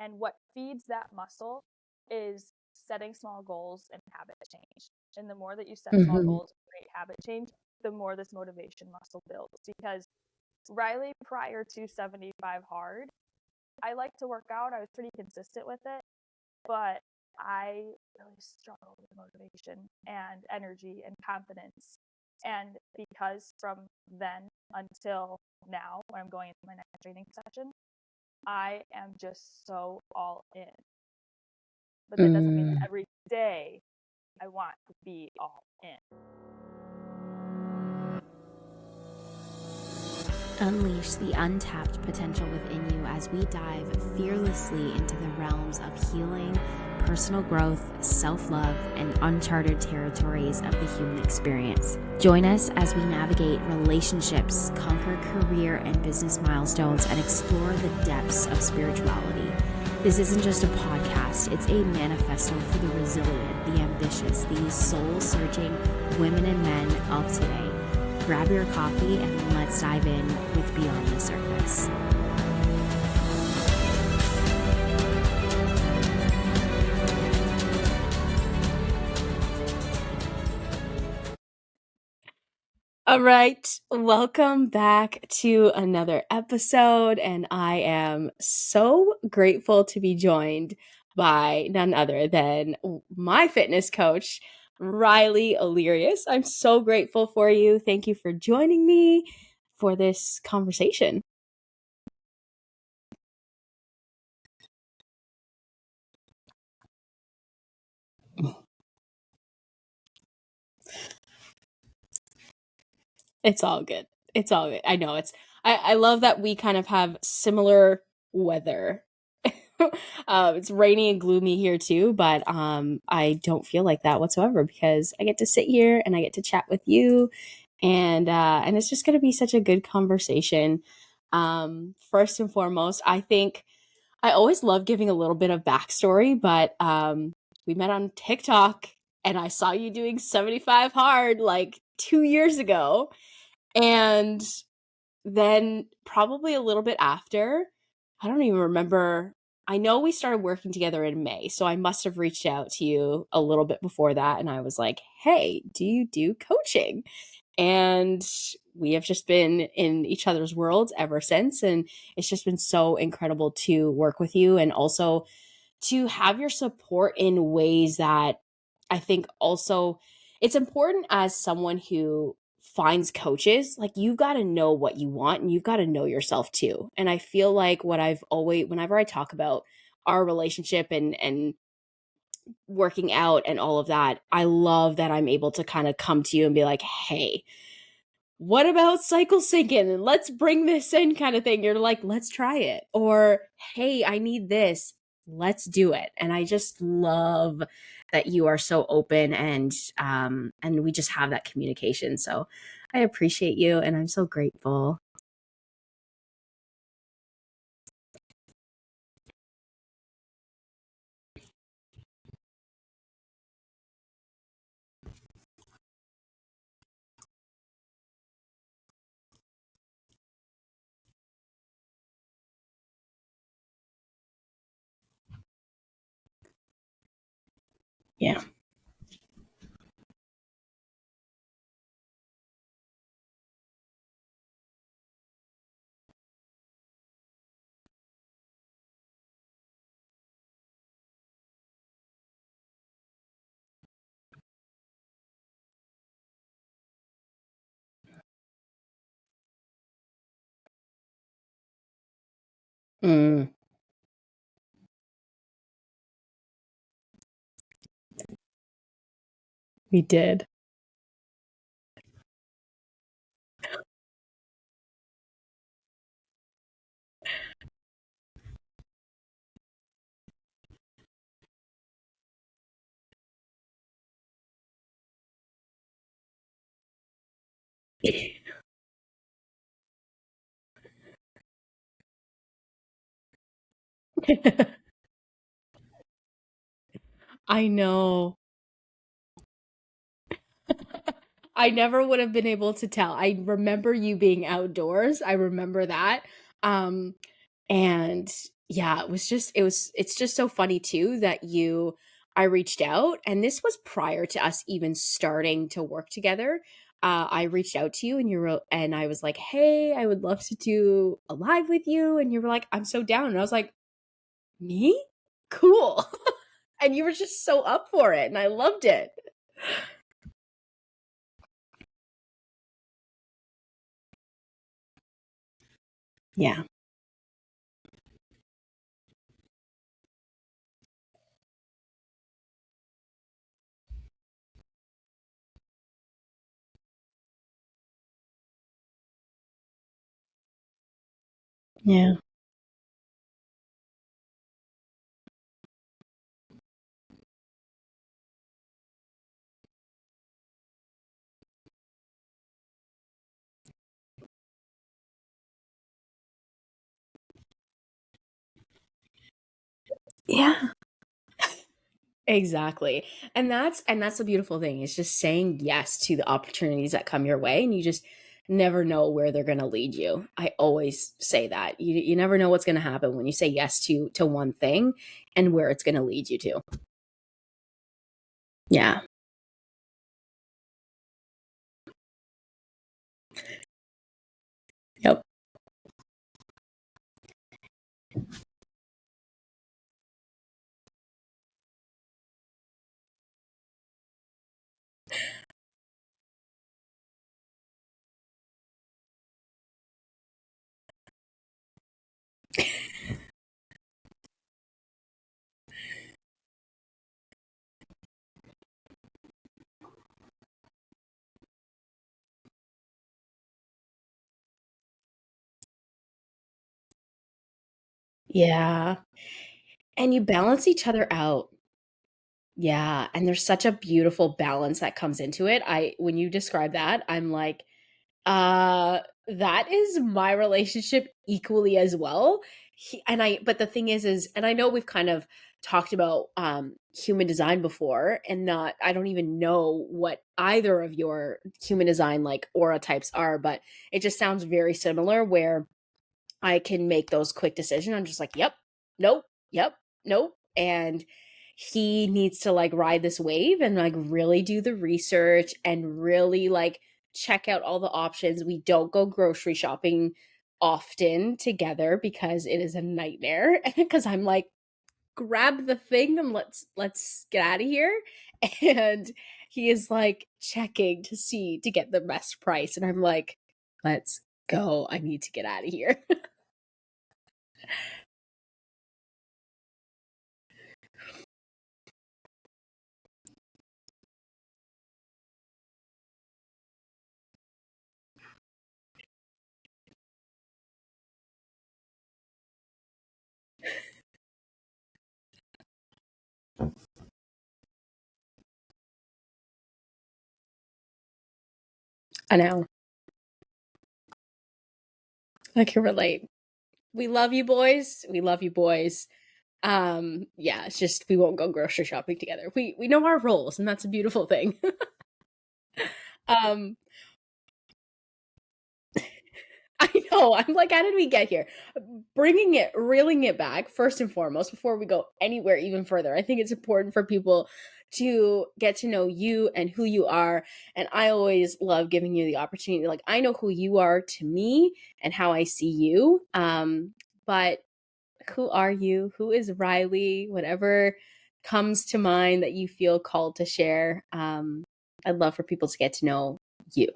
And what feeds that muscle is setting small goals and habit change. And the more that you set small goals and create habit change, the more this motivation muscle builds. Because Rylee, prior to 75 hard, I like to work out. I was pretty consistent with it, but I really struggled with motivation and energy and confidence. And because from then until now, when I'm going into my next training session, I am just so all in. But that doesn't mean that every day I want to be all in. Unleash the untapped potential within you as we dive fearlessly into the realms of healing, personal growth, self-love, and uncharted territories of the human experience. Join us as we navigate relationships, conquer career and business milestones, and explore the depths of spirituality. This isn't just a podcast, it's a manifesto for the resilient, the ambitious, the soul-searching women and men of today. Grab your coffee and let's dive in with Beyond the Surface. All right, welcome back to another episode, and I am so grateful to be joined by none other than my fitness coach, Rylee Illyrius. I'm so grateful for you. Thank you for joining me for this conversation. It's all good. It's all good. I know I love that we kind of have similar weather. It's rainy and gloomy here too, but I don't feel like that whatsoever because I get to sit here and I get to chat with you, and it's just going to be such a good conversation. First and foremost, I think I always love giving a little bit of backstory, but we met on TikTok and I saw you doing 75 hard like 2 years ago. And then probably a little bit after, I don't even remember. I know we started working together in May, so I must have reached out to you a little bit before that. And I was like, hey, do you do coaching? And we have just been in each other's worlds ever since. And it's just been so incredible to work with you and also to have your support in ways that I think also it's important as someone who finds coaches, like you've got to know what you want and you've got to know yourself too. And I feel like what I've always, whenever I talk about our relationship and working out and all of that, I love that I'm able to kind of come to you and be like, hey, what about cycle syncing? And let's bring this in kind of thing. You're like, let's try it. Or, hey, I need this. Let's do it. And I just love that you are so open and we just have that communication. So I appreciate you and I'm so grateful. Yeah. Mm, we did. I know. I never would have been able to tell. I remember you being outdoors. I remember that. And Yeah, it's just so funny too that I reached out, and this was prior to us even starting to work together. I reached out to you and and I was like, "Hey, I would love to do a live with you." And you were like, "I'm so down." And I was like, "Me? Cool." And you were just so up for it, and I loved it. Yeah. Yeah. Yeah. Exactly. And that's the beautiful thing is just saying yes to the opportunities that come your way, and you just never know where they're going to lead you. I always say that. You never know what's going to happen when you say yes to one thing and where it's going to lead you to. Yeah. Yep. Yeah. And you balance each other out. Yeah, and there's such a beautiful balance that comes into it. I When you describe that, I'm like, that is my relationship equally as well. But the thing is, and I know we've kind of talked about human design before, and not, I don't even know what either of your human design like aura types are, but it just sounds very similar where I can make those quick decisions. I'm just like, yep, nope, yep, nope. And he needs to like ride this wave and like really do the research and really like check out all the options. We don't go grocery shopping often together because it is a nightmare. Because I'm like, grab the thing and let's get out of here. And he is like checking to see to get the best price. And I'm like, let's go. I need to get out of here. I know. I can relate. We love you boys. We love you boys. Yeah, it's just we won't go grocery shopping together. We know our roles, and that's a beautiful thing. um I know. I'm like, how did we get here? Reeling it back, first and foremost, before we go anywhere even further. I think it's important for people to get to know you and who you are. And I always love giving you the opportunity. Like, I know who you are to me and how I see you. But who are you? Who is Rylee? Whatever comes to mind that you feel called to share. I'd love for people to get to know you.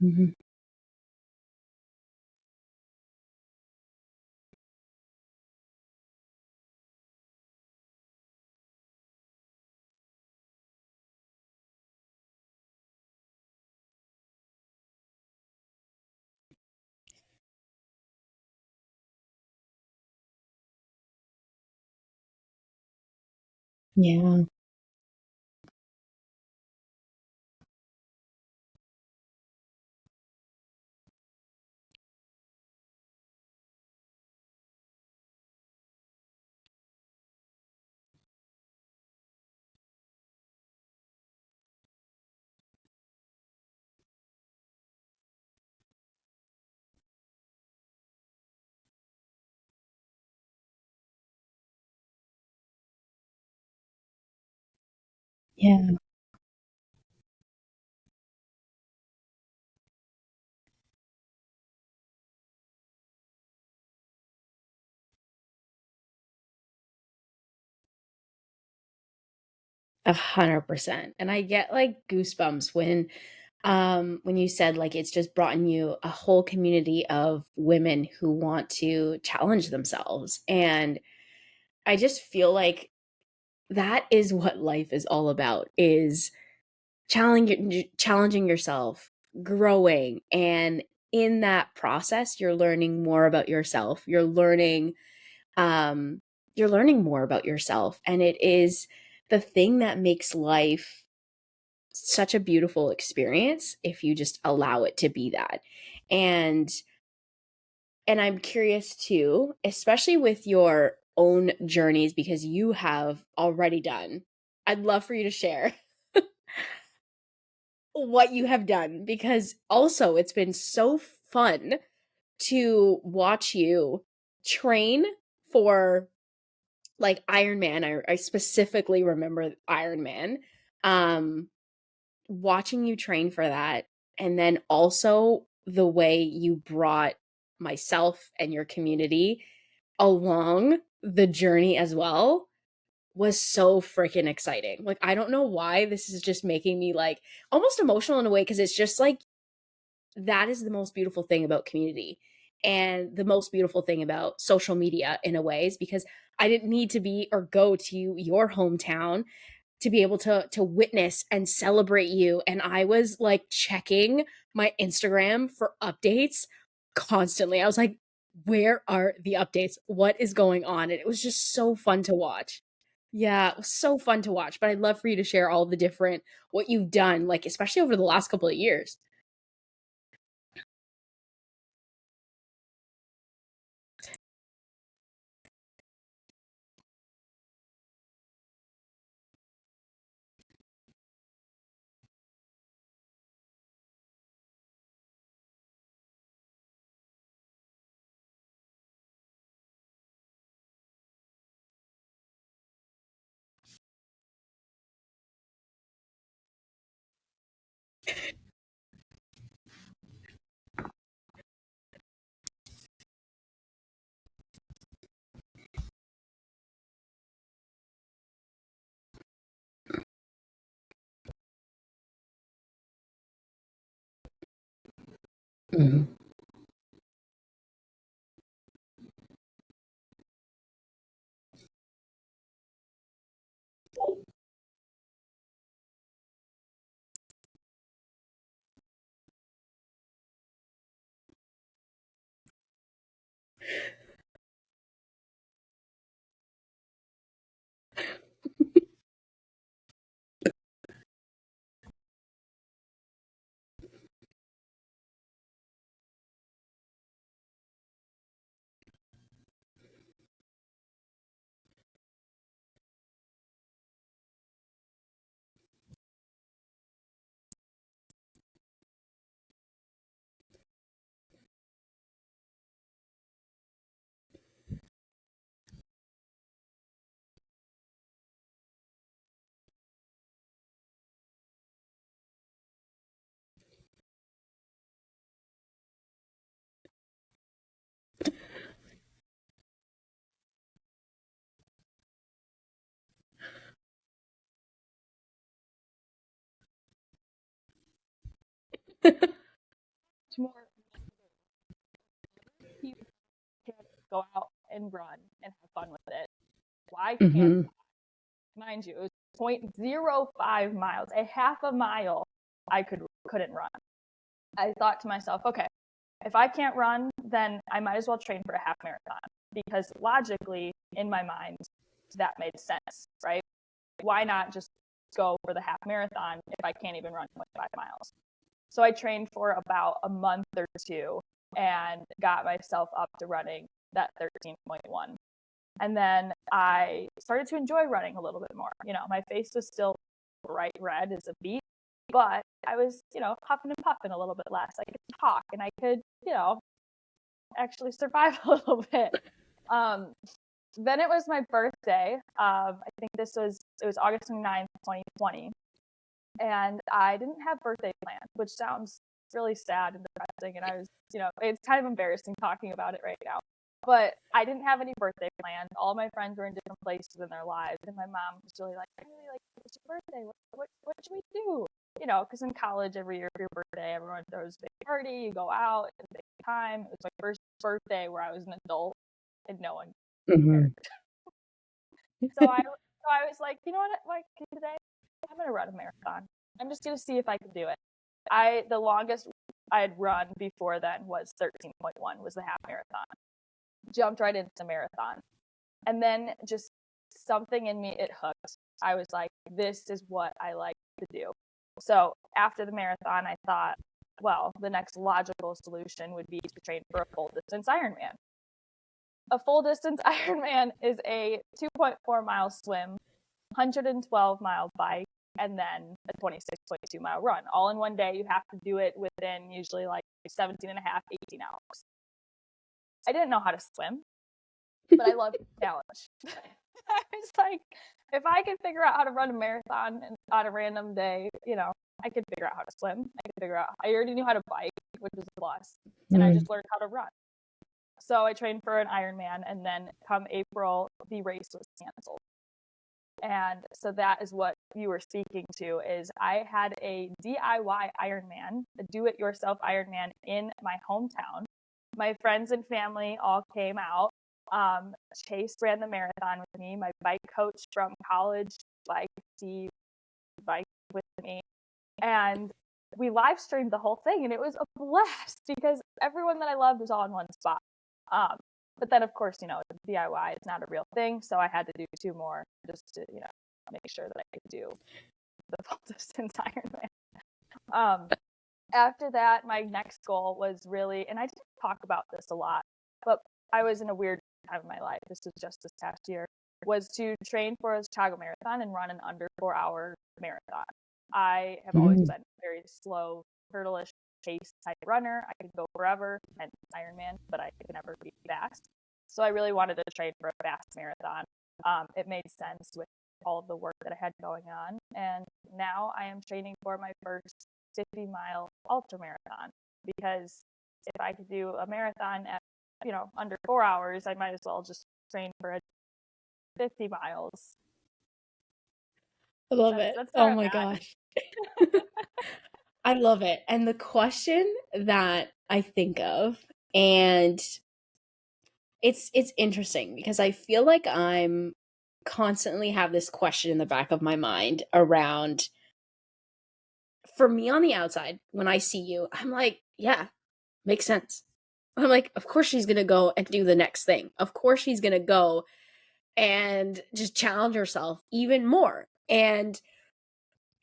Mhm. Yeah. Yeah. 100%. And I get like goosebumps when you said like it's just brought in you a whole community of women who want to challenge themselves. And I just feel like that is what life is all about, is challenging yourself, growing, and in that process you're learning more about yourself. Um you're learning more about yourself, and it is the thing that makes life such a beautiful experience if you just allow it to be that. And I'm curious too, especially with your own journeys, because you have already done. I'd love for you to share what you have done, because also it's been so fun to watch you train for like Iron Man. I specifically remember Iron Man. Um Watching you train for that, and then also the way you brought myself and your community along the journey as well was so freaking exciting. Like, I don't know why this is just making me like almost emotional in a way, because it's just like that is the most beautiful thing about community, and the most beautiful thing about social media in a way, is because I didn't need to be or go to your hometown to be able to witness and celebrate you. And I was like checking my Instagram for updates constantly. I was like, where are the updates? What is going on? And it was just so fun to watch. Yeah, it was so fun to watch. But I'd love for you to share all the different what you've done, like especially over the last couple of years. Mhm. More people can go out and run and have fun with it. Why can't Mhm. mind you, it was 0.05 miles, a half a mile I couldn't run. I thought to myself, okay, if I can't run, then I might as well train for a half marathon because logically, in my mind, that made sense, right? Why not just go for the half marathon if I can't even run 0.5 miles? So I trained for about a month or two and got myself up to running that 13.1. And then I started to enjoy running a little bit more. You know, my face was still bright red as a beet, but I was, huffing and puffing a little bit less. I could talk and I could, actually survive a little bit. Then it was my birthday. I think it was August 29th, 2020. And I didn't have birthday plans, which sounds really sad and depressing. And I was, it's kind of embarrassing talking about it right now. But I didn't have any birthday plans. All my friends were in different places in their lives. And my mom was really like, I really like, it's your birthday. What should we do? Because in college, every year for your birthday, everyone throws a big party, you go out, it's a big time. It was my first birthday where I was an adult and no one cared. Mhm. So I was like, you know what, today I'm gonna run a marathon. I'm just gonna see if I can do it. The longest I had run before then was 13.1, was the half marathon. Jumped right into the marathon. And then just something in me, it hooked. I was like, this is what I like to do. So after the marathon, I thought, well, the next logical solution would be to train for a full distance Ironman. A full distance Ironman is a 2.4 mile swim, 112-mile bike, and then a 26.2-mile run. All in one day. You have to do it within usually like 17 and a half, 18 hours. I didn't know how to swim, but I loved the challenge. I was like, if I could figure out how to run a marathon on a random day, I could figure out how to swim. I already knew how to bike, which was a plus, and I just learned how to run. So I trained for an Ironman, and then come April, the race was canceled. And so that is what you were speaking to, is I had a DIY Ironman, a do-it-yourself Ironman in my hometown. My friends and family all came out. Chase ran the marathon with me. My bike coach from college bike with me. And we live streamed the whole thing, and it was a blast because everyone that I loved was all in one spot. But then, of course, DIY is not a real thing, so I had to do 2 more just to, make sure that I could do the full distance Ironman. After that, my next goal was really, and I didn't talk about this a lot, but I was in a weird time of my life. This was just this past year, was to train for a Chicago Marathon and run an under 4-hour marathon. I have always been a very slow, hurdle-ish pace type runner. I could go forever, and Ironman, but I could never be fast. So I really wanted to train for a fast marathon. It made sense with all of the work that I had going on. And now I am training for my first 50-mile ultra marathon, because if I could do a marathon at, under 4 hours, I might as well just train for 50 miles. I love it. That's Oh where I'm my at. gosh. I love it. And the question that I think of. And it's interesting because I feel like I'm constantly have this question in the back of my mind around, for me on the outside, when I see you, I'm like, yeah, makes sense. I'm like, of course she's going to go and do the next thing. Of course she's going to go and just challenge herself even more. And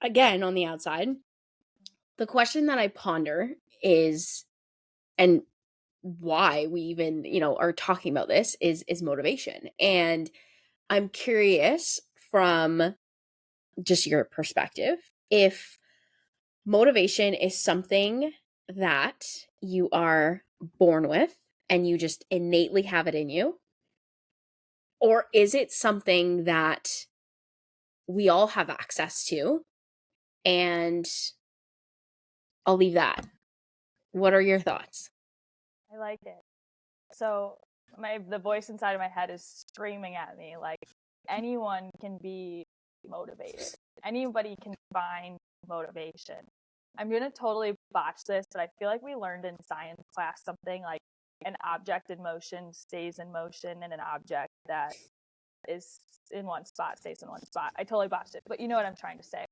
again, on the outside, the question that I ponder is, and why we even, are talking about this is motivation. And I'm curious from just your perspective, if motivation is something that you are born with and you just innately have it in you, or is it something that we all have access to? And I'll leave that. What are your thoughts? I like it. So the voice inside of my head is screaming at me like anyone can be motivated. Anybody can find motivation. I'm gonna totally botch this, but I feel like we learned in science class something like an object in motion stays in motion, and an object that is in one spot stays in one spot. I totally botched it, but you know what I'm trying to say.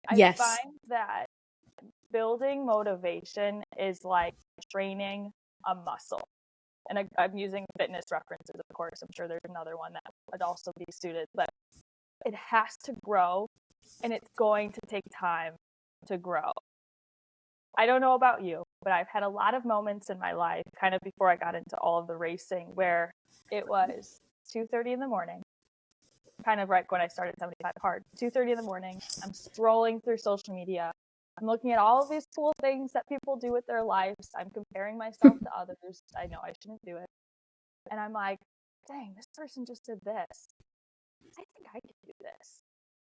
I Yes. find that building motivation is like training a muscle. And I'm using fitness references, of course. I'm sure there's another one that would also be suited, but it has to grow, and it's going to take time to grow. I don't know about you, but I've had a lot of moments in my life, kind of before I got into all of the racing, where it was 2:30 in the morning, kind of right when I started 75 Hard. 2:30 in the morning, I'm scrolling through social media. I'm looking at all of these cool things that people do with their lives. I'm comparing myself to others. I know I shouldn't do it. And I'm like, dang, this person just did this. I think I can do this.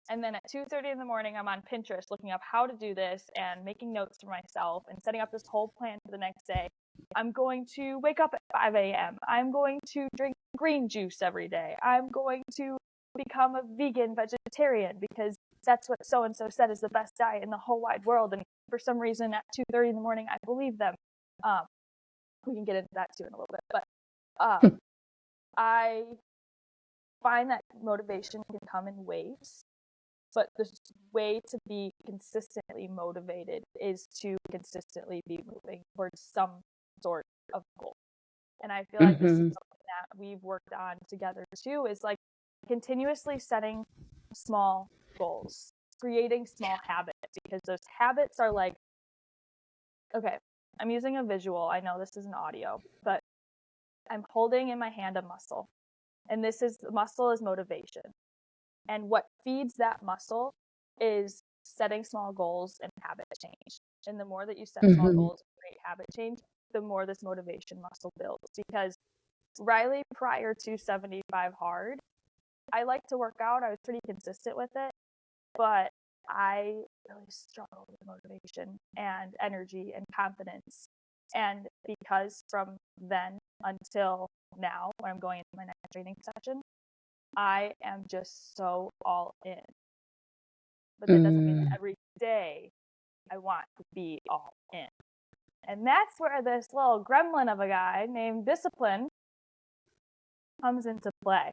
And then at 2:30 in the morning, I'm on Pinterest looking up how to do this and making notes for myself and setting up this whole plan for the next day. I'm going to wake up at 5 a.m. I'm going to drink green juice every day. I'm going to become a vegan vegetarian because that's what so-and-so said is the best diet in the whole wide world. And for some reason at 2:30 in the morning, I believe them. We can get into that too in a little bit. But I find that motivation can come in waves, but the way to be consistently motivated is to consistently be moving towards some sort of goal. And I feel like this is something that we've worked on together too, is like continuously setting small goals, creating small habits, because those habits are like, okay, I'm using a visual. I know this isn't audio, but I'm holding in my hand a muscle. And muscle is motivation. And what feeds that muscle is setting small goals and habit change. And the more that you set small goals and create habit change, the more this motivation muscle builds. Because Rylee, prior to 75 Hard, I like to work out. I was pretty consistent with it, but I really struggled with motivation and energy and confidence. And because from then until now, when I'm going into my next training session, I am just so all in. But that doesn't mean that every day I want to be all in. And that's where this little gremlin of a guy named Discipline comes into play.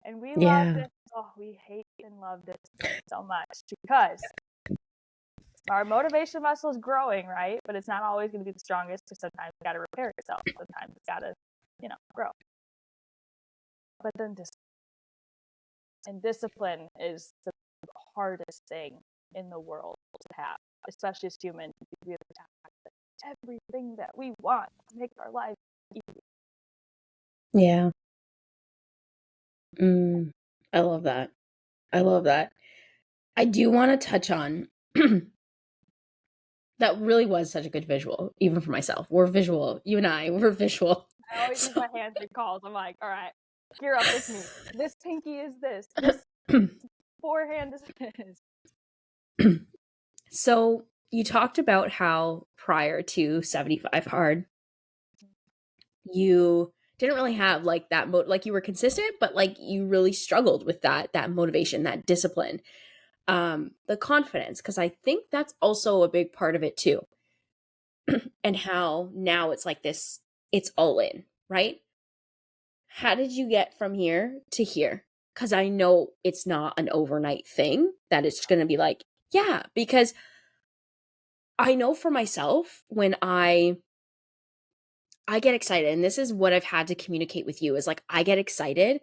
And we love this. Oh, we hate and love Discipline so much because our motivation muscle is growing, right? But it's not always going to be the strongest, because sometimes it's got to repair itself. Sometimes it's got to, grow. But then discipline is the hardest thing in the world to have, especially as humans. We have to have everything that we want to make our life easy. Yeah. I love that. I love that. I do want to touch on that really was such a good visual, even for myself. We're visual. You and I, we're visual. I always use my hands in calls. I'm like, all right, gear up with me. This pinky is this. This forehand is this. So you talked about how prior to 75 Hard, you didn't really have like that like you were consistent, but like you really struggled with that motivation, that discipline, the confidence, because I think that's also a big part of it too. and how now it's like this, it's all in, right? How did you get from here to here? Because I know it's not an overnight thing that it's going to be like, yeah, because I know for myself when I get excited, and this is what I've had to communicate with you is like, I get excited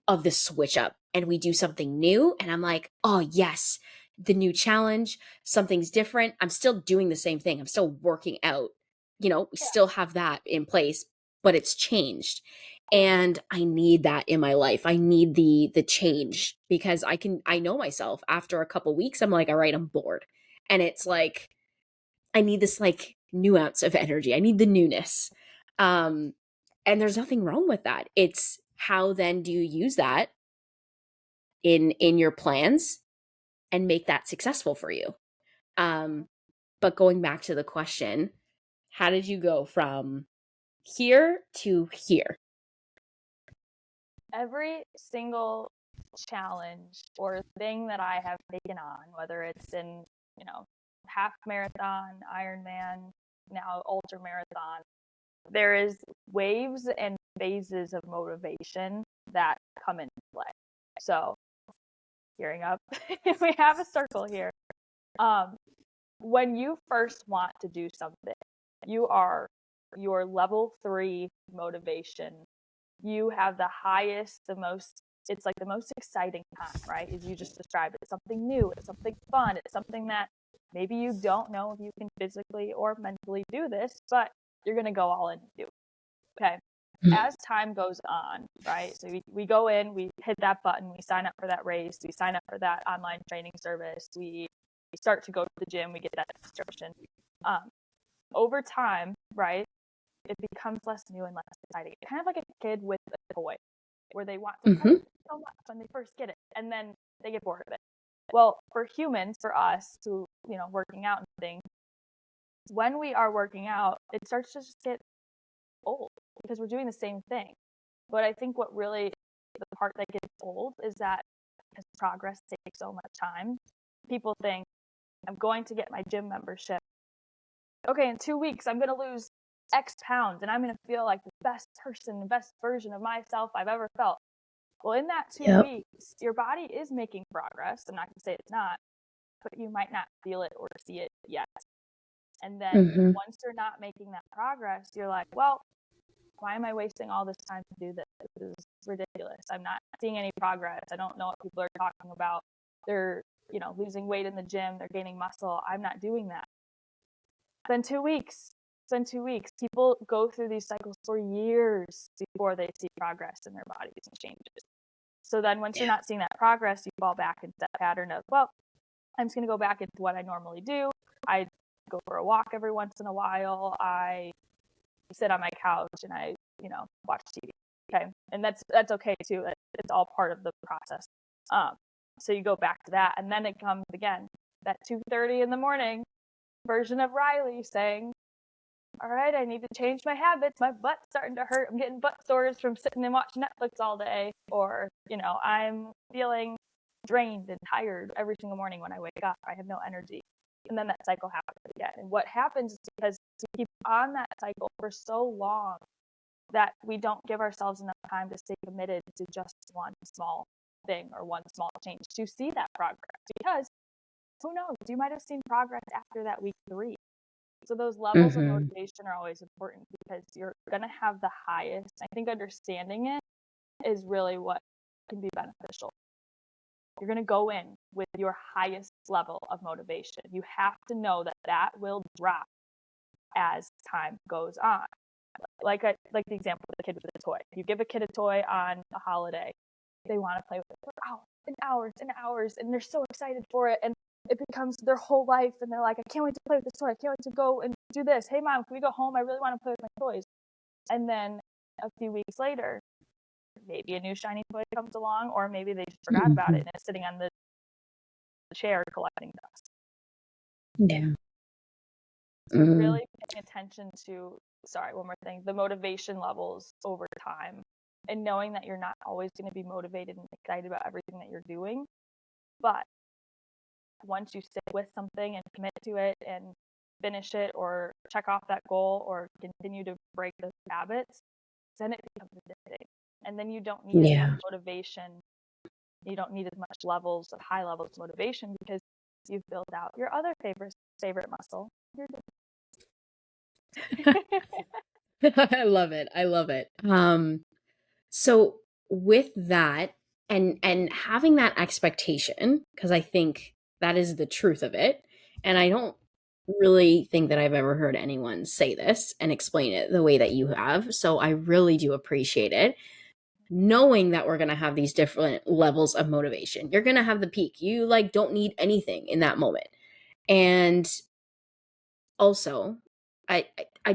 of the switch up and we do something new. And I'm like, oh, yes, the new challenge, something's different. I'm still doing the same thing. I'm still working out. We Yeah. still have that in place, but it's changed. And I need that in my life. I need the change because I know myself after a couple weeks, I'm like, all right, I'm bored. And it's like, I need this like nuance of energy. I need the newness. Um, and there's nothing wrong with that. It's how then do you use that in your plans and make that successful for you? But going back to the question, how did you go from here to here? Every single challenge or thing that I have taken on, whether it's in, half marathon, Ironman, now ultra marathon, there is waves and phases of motivation that come into play. So, gearing up, we have a circle here. When you first want to do something, you are your level 3 motivation. You have the highest, it's like the most exciting time, right? As you just described, it's something new, it's something fun, it's something that maybe you don't know if you can physically or mentally do this, but you're going to go all in and do it. Okay. As time goes on, right? So we go in, we hit that button, we sign up for that race, we sign up for that online training service, we start to go to the gym, we get that subscription. Over time, right, it becomes less new and less exciting. Kind of like a kid with a toy where they want to play with it so much when they first get it, and then they get bored of it. Well, for humans, for us who, working out and things, when we are working out, it starts to just get old because we're doing the same thing. But I think what really, the part that gets old is that because progress takes so much time, people think, I'm going to get my gym membership. Okay, in 2 weeks, I'm going to lose X pounds and I'm going to feel like the best person, the best version of myself I've ever felt. Well, in that 2 weeks, your body is making progress. I'm not going to say it's not, but you might not feel it or see it yet. And then once you're not making that progress, you're like, well, why am I wasting all this time to do this? This is ridiculous. I'm not seeing any progress. I don't know what people are talking about. They're, losing weight in the gym. They're gaining muscle. I'm not doing that. Then 2 weeks. Then 2 weeks. People go through these cycles for years before they see progress in their bodies and changes. So then once you're not seeing that progress, you fall back into that pattern of, well, I'm just going to go back into what I normally do. I go for a walk every once in a while. I sit on my couch and I, watch TV. Okay. And that's okay too. It's all part of the process. So you go back to that, and then it comes again, that 2:30 in the morning version of Rylee saying, all right, I need to change my habits. My butt's starting to hurt. I'm getting butt sores from sitting and watching Netflix all day. Or, I'm feeling drained and tired every single morning when I wake up. I have no energy. And then that cycle happens again. And what happens is because we keep on that cycle for so long that we don't give ourselves enough time to stay committed to just one small thing or one small change to see that progress. Because who knows, you might have seen progress after that week 3. So those levels of motivation are always important because you're going to have the highest. I think understanding it is really what can be beneficial. You're going to go in with your highest level of motivation. You have to know that that will drop as time goes on. Like the example of the kid with the toy. You give a kid a toy on a holiday, they want to play with it for hours and hours and hours, and they're so excited for it, and it becomes their whole life, and they're like, I can't wait to play with this toy. I can't wait to go and do this. Hey, Mom, can we go home? I really want to play with my toys. And then a few weeks later, maybe a new shiny toy comes along, or maybe they just forgot about it, and it's sitting on the chair collecting dust. Yeah. So really paying attention to, one more thing, the motivation levels over time, and knowing that you're not always going to be motivated and excited about everything that you're doing. But once you stick with something and commit to it and finish it or check off that goal or continue to break those habits, then it becomes addicting. And then you don't need as much motivation. You don't need as much high levels of motivation because you've built out your other favorite muscle. I love it. I love it. So with that and having that expectation, because I think that is the truth of it, and I don't really think that I've ever heard anyone say this and explain it the way that you have. So I really do appreciate it. Knowing that we're going to have these different levels of motivation. You're going to have the peak. You like don't need anything in that moment. And also, I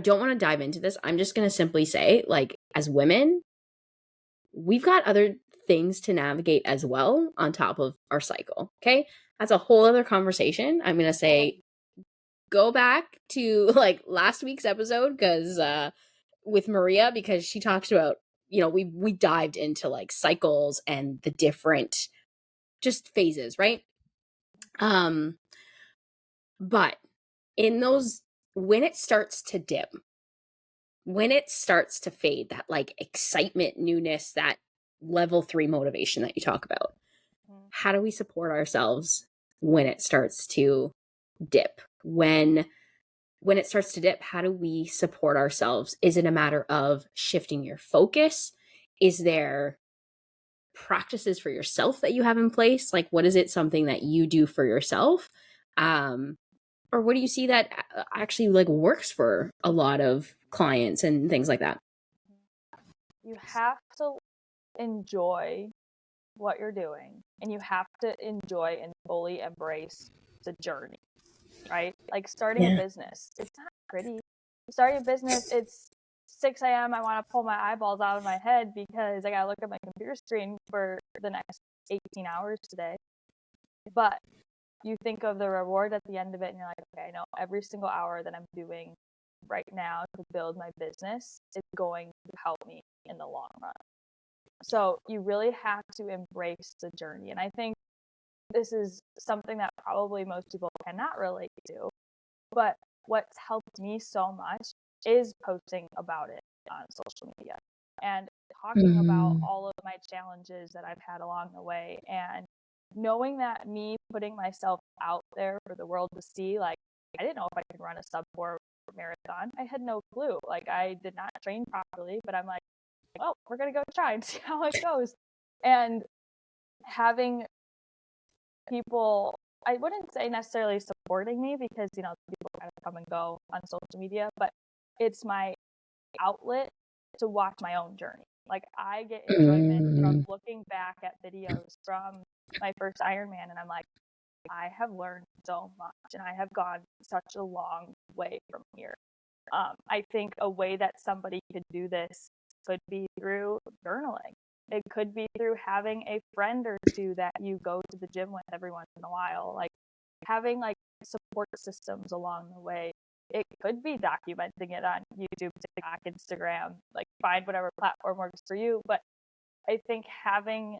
don't want to dive into this. I'm just going to simply say, like, as women, we've got other things to navigate as well on top of our cycle. Okay. That's a whole other conversation. I'm going to say, go back to like last week's episode with Maria, because she talks about, we dived into like cycles and the different just phases, right? But in those, when it starts to dip, when it starts to fade, that like excitement, newness, that level 3 motivation that you talk about, how do we support ourselves when it starts to dip? When it starts to dip, how do we support ourselves? Is it a matter of shifting your focus? Is there practices for yourself that you have in place? Like, what is it, something that you do for yourself? Or what do you see that actually like works for a lot of clients and things like that? You have to enjoy what you're doing, and you have to enjoy and fully embrace the journey, right? Like starting a business, it's not pretty. Starting a business, it's 6 a.m. I want to pull my eyeballs out of my head because I got to look at my computer screen for the next 18 hours today. But you think of the reward at the end of it and you're like, okay, I know every single hour that I'm doing right now to build my business is going to help me in the long run. So you really have to embrace the journey. And I think this is something that probably most people cannot relate to. But what's helped me so much is posting about it on social media and talking about all of my challenges that I've had along the way, and knowing that me putting myself out there for the world to see, like, I didn't know if I could run a sub-4 marathon. I had no clue. Like, I did not train properly, but I'm like, well, we're going to go try and see how it goes. And having people, I wouldn't say necessarily supporting me because, people kind of come and go on social media, but it's my outlet to watch my own journey. Like, I get enjoyment from looking back at videos from my first Ironman, and I'm like, I have learned so much and I have gone such a long way from here. I think a way that somebody could do this could be through journaling. It could be through having a friend or two that you go to the gym with every once in a while, like having like support systems along the way. It could be documenting it on YouTube, TikTok, Instagram, like find whatever platform works for you. But I think having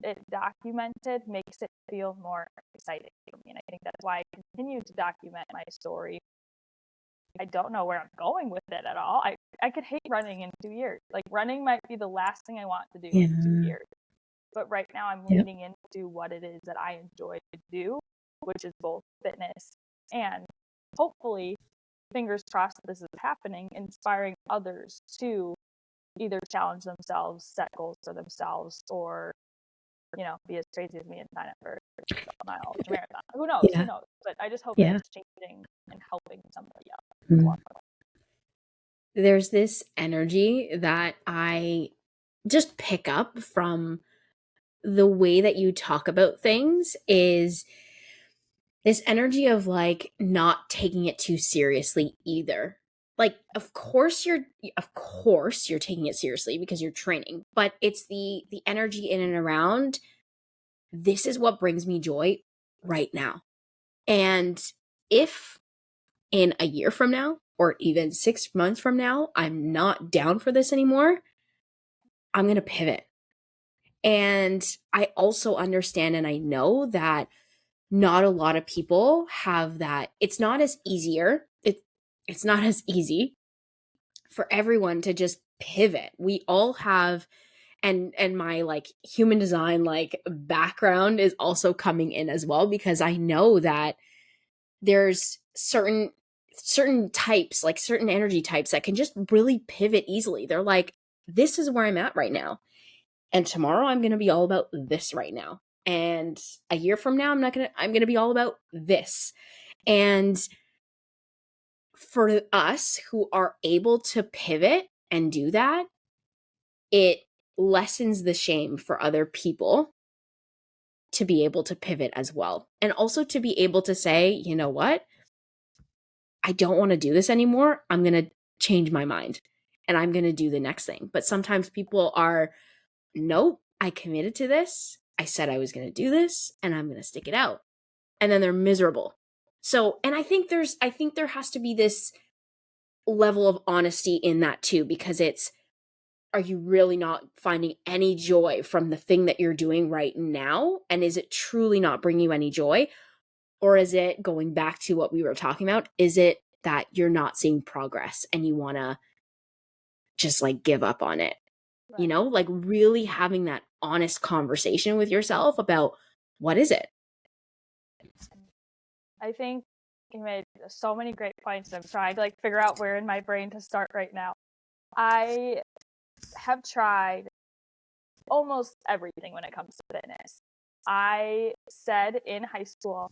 it documented makes it feel more exciting for me. And I think that's why I continue to document my story. I don't know where I'm going with it at all. I could hate running in 2 years. Like, running might be the last thing I want to do in 2 years. But right now I'm leaning into what it is that I enjoy to do, which is both fitness and hopefully, fingers crossed that this is happening, inspiring others to either challenge themselves, set goals for themselves, or, be as crazy as me and sign up for a mile marathon. Who knows? Who knows? But I just hope that it's changing and helping somebody else. There's this energy that I just pick up from the way that you talk about things, is this energy of like not taking it too seriously either. Like, of course you're taking it seriously because you're training, but it's the energy in and around, this is what brings me joy right now. And if in a year from now or even 6 months from now I'm not down for this anymore, I'm going to pivot. And I also understand and I know that not a lot of people have that. It's not as easier. It's not as easy for everyone to just pivot. We all have, and my like human design like background is also coming in as well, because I know that there's certain types, like certain energy types that can just really pivot easily. They're like, this is where I'm at right now. And tomorrow I'm going to be all about this right now. And a year from now, I'm going to be all about this. And for us who are able to pivot and do that, it lessens the shame for other people to be able to pivot as well. And also to be able to say, you know what? I don't want to do this anymore. I'm going to change my mind and I'm going to do the next thing. But sometimes people are, nope, I committed to this. I said I was going to do this and I'm going to stick it out. And then they're miserable. So, and I think there has to be this level of honesty in that too, because it's, are you really not finding any joy from the thing that you're doing right now? And is it truly not bringing you any joy? Or is it, going back to what we were talking about, is it that you're not seeing progress and you want to just like give up on it? Right. You know, like really having that honest conversation with yourself about what is it? I think you made so many great points. I'm trying to like figure out where in my brain to start right now. I have tried almost everything when it comes to fitness. I said in high school,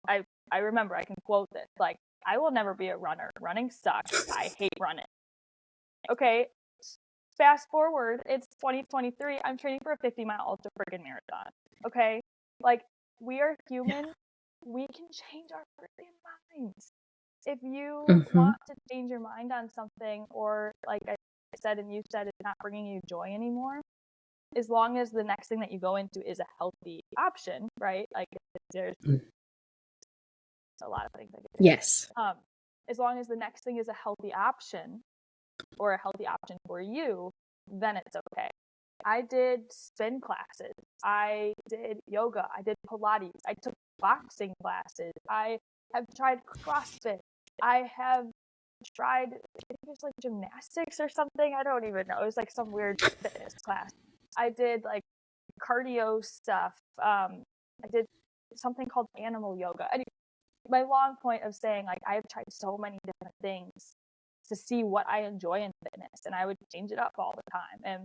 I remember, I can quote this, like, I will never be a runner. Running sucks. I hate running. Okay, fast forward, it's 2023. I'm training for a 50-mile ultra friggin' marathon. Okay, like, we are human. We can change our friggin' minds. If you want to change your mind on something, or like I said and you said, it's not bringing you joy anymore, as long as the next thing that you go into is a healthy option, right? Like, there's a lot of things I could do. Yes. As long as the next thing is a healthy option, or a healthy option for you, then it's okay. I did spin classes. I did yoga. I did Pilates. I took boxing classes. I have tried CrossFit. I have tried, I think it was like gymnastics or something. I don't even know. It was like some weird fitness class. I did like cardio stuff. I did something called animal yoga. Anyway, my long point of saying, like, I have tried so many different things to see what I enjoy in fitness, and I would change it up all the time. And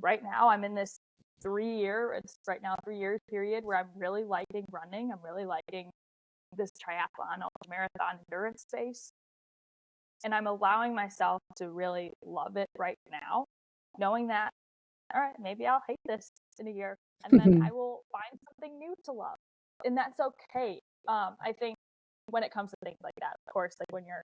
right now I'm in this 3 year period where I'm really liking running. I'm really liking this triathlon, marathon endurance space. And I'm allowing myself to really love it right now, knowing that, all right, maybe I'll hate this in a year, and then I will find something new to love. And that's okay. I think when it comes to things like that, of course, like when you're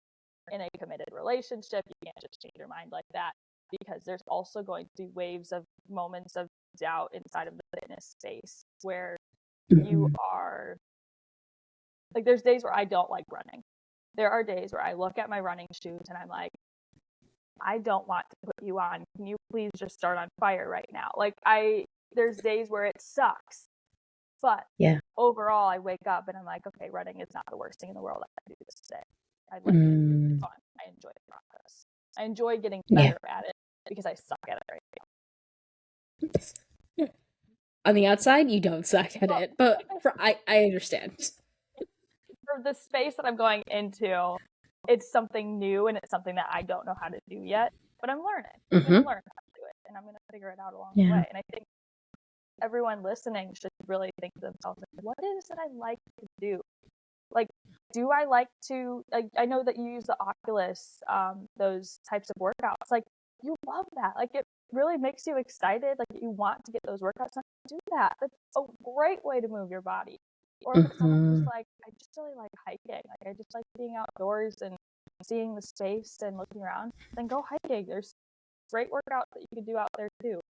in a committed relationship, you can't just change your mind like that, because there's also going to be waves of moments of doubt inside of the fitness space where you are like, there's days where I don't like running. There are days where I look at my running shoes and I'm like, I don't want to put you on. Can you please just start on fire right now? Like, there's days where it sucks. But overall, I wake up and I'm like, okay, running is not the worst thing in the world. I can do this today. I like it. It's fun. I enjoy the process. I enjoy getting better at it, because I suck at it right now. On the outside, you don't suck at it, but I understand. For the space that I'm going into, it's something new and it's something that I don't know how to do yet, but I'm learning. I'm going to learn how to do it, and I'm going to figure it out along the way. And I think everyone listening should really think to themselves, what is it I like to do? Like, do I like to, like, I know that you use the Oculus, those types of workouts. Like, you love that. Like, it really makes you excited. Like, you want to get those workouts done. Do that. That's a great way to move your body. Or if it's someone who's like, I just really like hiking. Like, I just like being outdoors and seeing the space and looking around, then go hiking. There's great workouts that you can do out there too.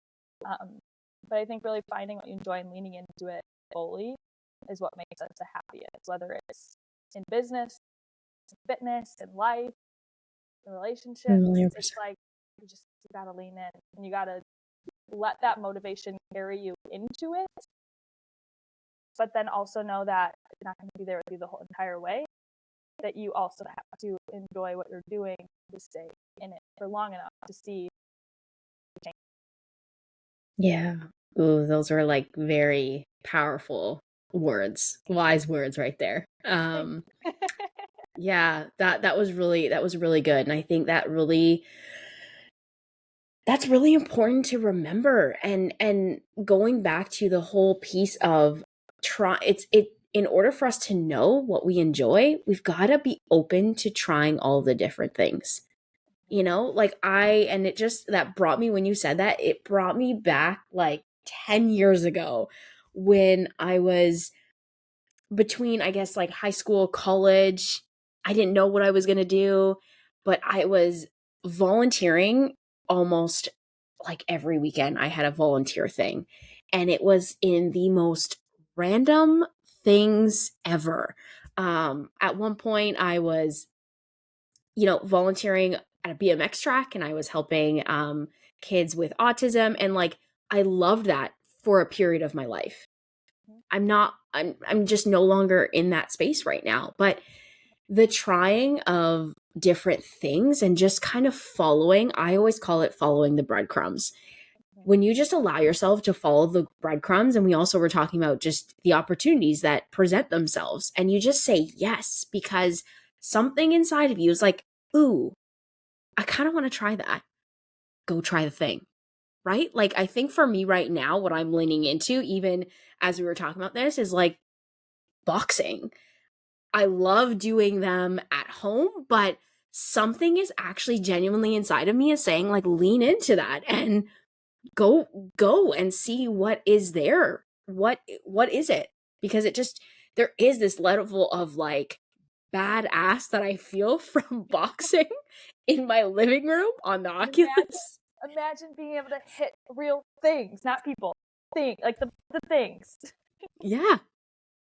But I think really finding what you enjoy and leaning into it fully is what makes us the happiest, whether it's in business, in fitness, in life, in relationships. 100%. It's like, you gotta lean in, and you gotta let that motivation carry you into it. But then also know that is not going to be there with you the whole entire way, that you also have to enjoy what you're doing to stay in it for long enough to see change. Yeah. Ooh, those are like very powerful words, wise words right there. Yeah, that was really good. And I think that's really important to remember. And going back to the whole piece of in order for us to know what we enjoy, we've got to be open to trying all the different things. You know, like and it just, that brought me, when you said that, it brought me back like 10 years ago when I was between, I guess, like high school, college. I didn't know what I was going to do, but I was volunteering almost like every weekend. I had a volunteer thing, and it was in the most random things ever. At one point, I was, volunteering at a BMX track, and I was helping kids with autism, and like I loved that for a period of my life. I'm just no longer in that space right now. But the trying of different things and just kind of following, I always call it following the breadcrumbs. When you just allow yourself to follow the breadcrumbs, and we also were talking about just the opportunities that present themselves, and you just say yes because something inside of you is like, ooh, I kind of want to try that. Go try the thing. Right? Like, I think for me right now, what I'm leaning into, even as we were talking about this, is like boxing. I love doing them at home, but something is actually genuinely inside of me is saying, like, lean into that and go and see what is there. What is it? Because there is this level of like badass that I feel from boxing in my living room on the Oculus. Imagine being able to hit real things, not people. Like the things. Yeah,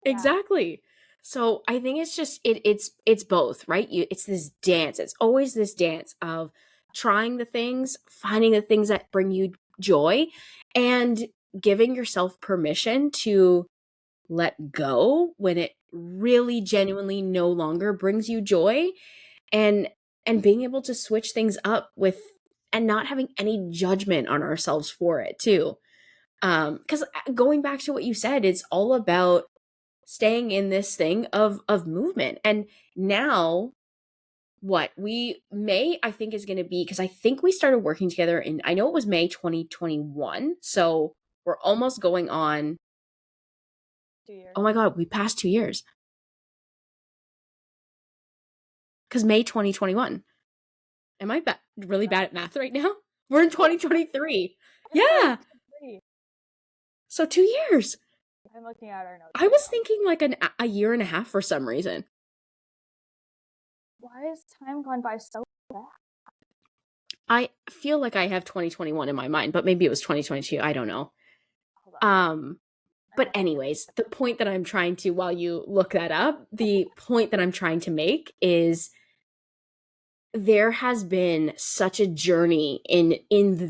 exactly. So I think it's just it's both, right? It's this dance. It's always this dance of trying the things, finding the things that bring you joy, and giving yourself permission to let go when it really genuinely no longer brings you joy, and being able to switch things up with, and not having any judgment on ourselves for it too. Because going back to what you said, it's all about staying in this thing of movement. And now what May, I think, is going to be, because I think we started working together in, I know it was May 2021, so we're almost going on 2 years. Oh my god, we passed 2 years, because May 2021. Am I really bad at math right now? We're in 2023. Yeah. So 2 years. I'm looking at our notes. I was thinking like a year and a half for some reason. Why has time gone by so fast? I feel like I have 2021 in my mind, but maybe it was 2022. I don't know. But anyways, the point that I'm trying to, while you look that up, the point that I'm trying to make is there has been such a journey in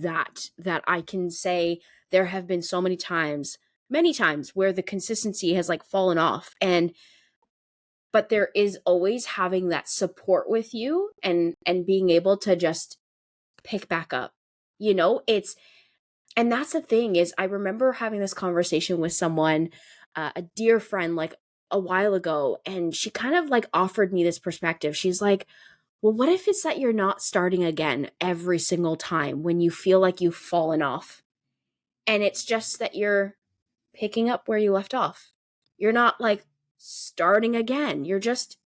that I can say there have been so many times where the consistency has like fallen off, but there is always having that support with you, and being able to just pick back up. And that's the thing, is I remember having this conversation with someone, a dear friend, like a while ago, and she kind of like offered me this perspective. She's like, well, what if it's that you're not starting again every single time when you feel like you've fallen off? And it's just that you're picking up where you left off. You're not like starting again. You're just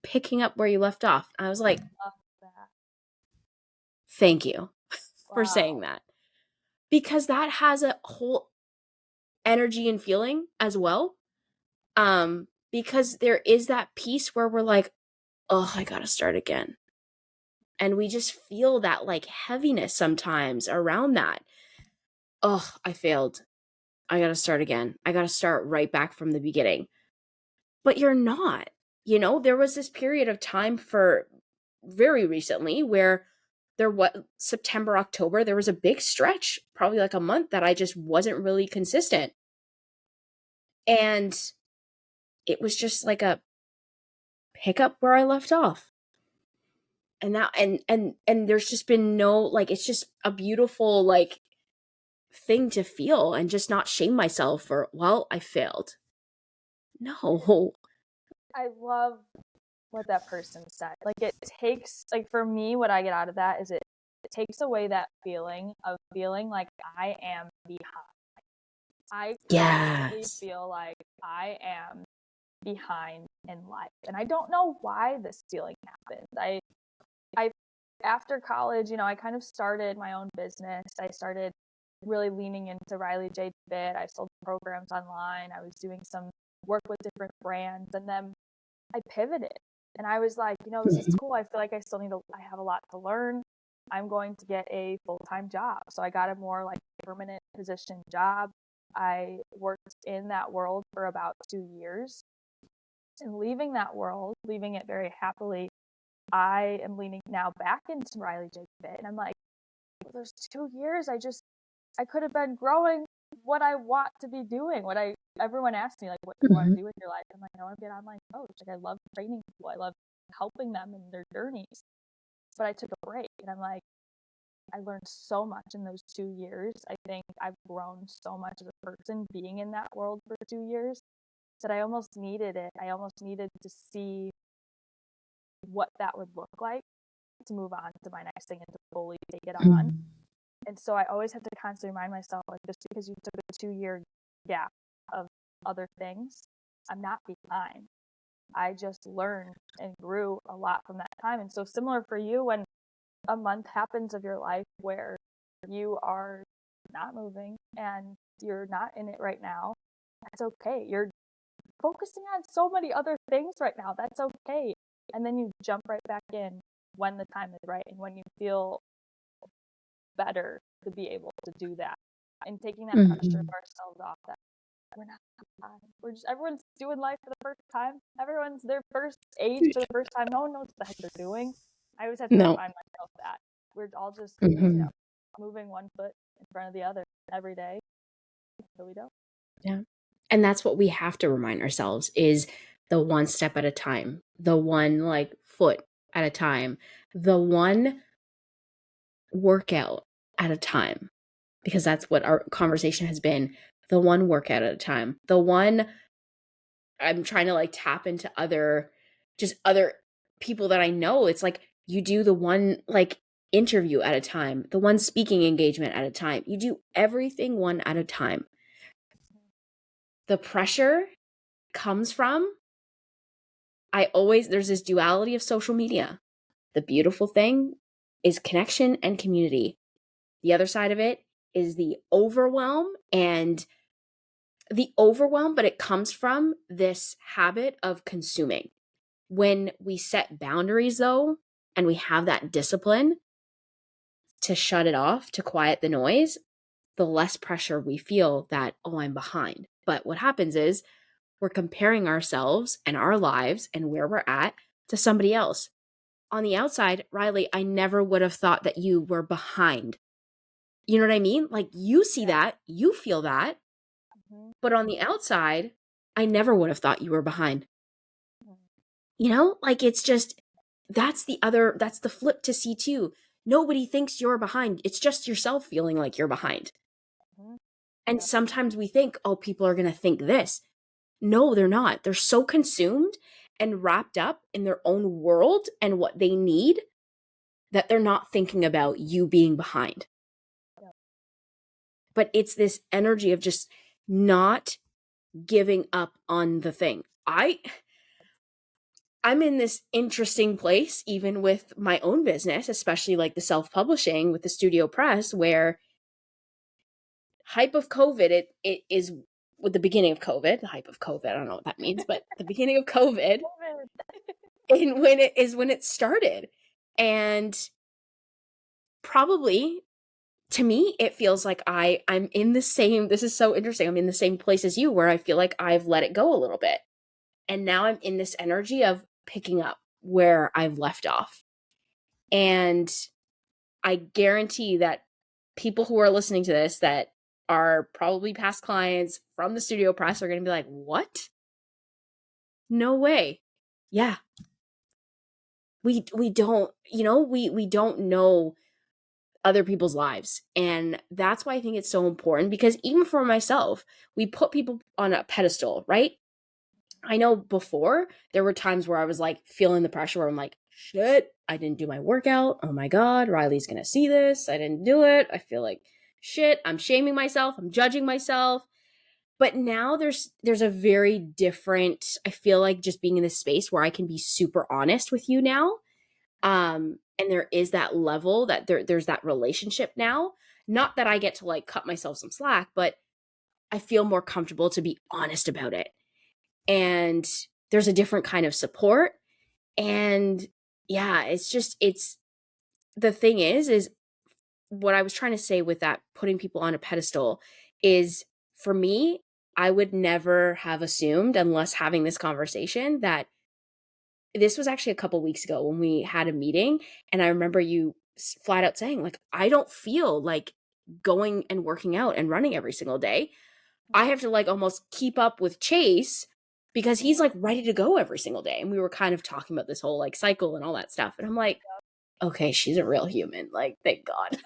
picking up where you left off. I was like, thank you for saying that. Because that has a whole energy and feeling as well. Because there is that piece where we're like, oh, I gotta start again. And we just feel that like heaviness sometimes around that. Oh, I failed. I gotta start again. I gotta start right back from the beginning. But you're not. There was this period of time for very recently where September, October, there was a big stretch, probably like a month, that I just wasn't really consistent. And it was just like a pick up where I left off. And that and there's just been no, like, it's just a beautiful, like, thing to feel and just not shame myself for, well, I failed. No. I love what that person said. Like, it takes, like, for me, what I get out of that is it takes away that feeling of feeling like I am behind. I constantly Yes. feel like I am behind in life. And I don't know why this feeling happens. I after college, I kind of started my own business. I started really leaning into Rylee Jade a bit. I sold programs online. I was doing some work with different brands, and then I pivoted. And I was like, this is cool. I feel like I still I have a lot to learn. I'm going to get a full-time job. So I got a more like permanent position job. I worked in that world for about 2 years. And leaving that world, leaving it very happily, I am leaning now back into Rylee Jade a bit. And I'm like, those 2 years, I could have been growing what I want to be doing. Everyone asks me, like, what do you want to do with your life? I'm like, I want to be an online coach. Like, I love training people. I love helping them in their journeys. But I took a break, and I'm like, I learned so much in those 2 years. I think I've grown so much as a person being in that world for 2 years that I almost needed it. I almost needed to see what that would look like to move on to my next thing and to fully take it on. And so I always have to constantly remind myself, like, just because you took a 2-year gap of other things, I'm not behind. I just learned and grew a lot from that time. And so similar for you, when a month happens of your life where you are not moving and you're not in it right now, that's okay. You're focusing on so many other things right now. That's okay. And then you jump right back in when the time is right and when you feel better to be able to do that, and taking that pressure of ourselves off, that we're not behind. We're just, everyone's doing life for the first time. Everyone's their first age for the first time. No one knows what the heck they're doing. I always have to No. remind myself that we're all just moving one foot in front of the other every day until we don't. Yeah. And that's what we have to remind ourselves, is the one step at a time, the one, like, foot at a time, the one workout at a time, because that's what our conversation has been. The one workout at a time, the one, I'm trying to, like, tap into other people that I know. It's like, you do the one, like, interview at a time, the one speaking engagement at a time. You do everything one at a time. The pressure comes from, there's this duality of social media. The beautiful thing is connection and community. The other side of it is the overwhelm, but it comes from this habit of consuming. When we set boundaries, though, and we have that discipline to shut it off, to quiet the noise, the less pressure we feel that, oh, I'm behind. But what happens is we're comparing ourselves and our lives and where we're at to somebody else. On the outside, Rylee, I never would have thought that you were behind. You know what I mean? Like, you see that, you feel that, but on the outside, I never would have thought you were behind. Like, it's just, that's the flip to see too. Nobody thinks you're behind. It's just yourself feeling like you're behind. And sometimes we think, oh, people are going to think this. No, they're not. They're so consumed and wrapped up in their own world and what they need that they're not thinking about you being behind. But it's this energy of just not giving up on the thing. I'm in this interesting place, even with my own business, especially like the self-publishing with the Studio Press, where hype of COVID, it is with the beginning of COVID, the hype of COVID, I don't know what that means, but the beginning of COVID, and when it started. And probably, to me, it feels like I'm in the same, this is so interesting, I'm in the same place as you, where I feel like I've let it go a little bit. And now I'm in this energy of picking up where I've left off. And I guarantee that people who are listening to this that are probably past clients from the Studio Press are going to be like, what? No way. Yeah. We don't, we don't know other people's lives. And that's why I think it's so important, because even for myself, we put people on a pedestal, right? I know before there were times where I was like feeling the pressure where I'm like, shit, I didn't do my workout. Oh my God, Riley's going to see this. I didn't do it. I feel like shit. I'm shaming myself. I'm judging myself. But now there's a very different, I feel like, just being in this space where I can be super honest with you now. And there is that level that there's that relationship now. Not that I get to like cut myself some slack, but I feel more comfortable to be honest about it. And there's a different kind of support. And yeah, it's the thing is what I was trying to say with that putting people on a pedestal is, for me, I would never have assumed, unless having this conversation, that this was actually a couple weeks ago when we had a meeting. And I remember you flat out saying, like, I don't feel like going and working out and running every single day. I have to like almost keep up with Chase because he's like ready to go every single day. And we were kind of talking about this whole like cycle and all that stuff. And I'm like, okay, she's a real human. Like, thank God.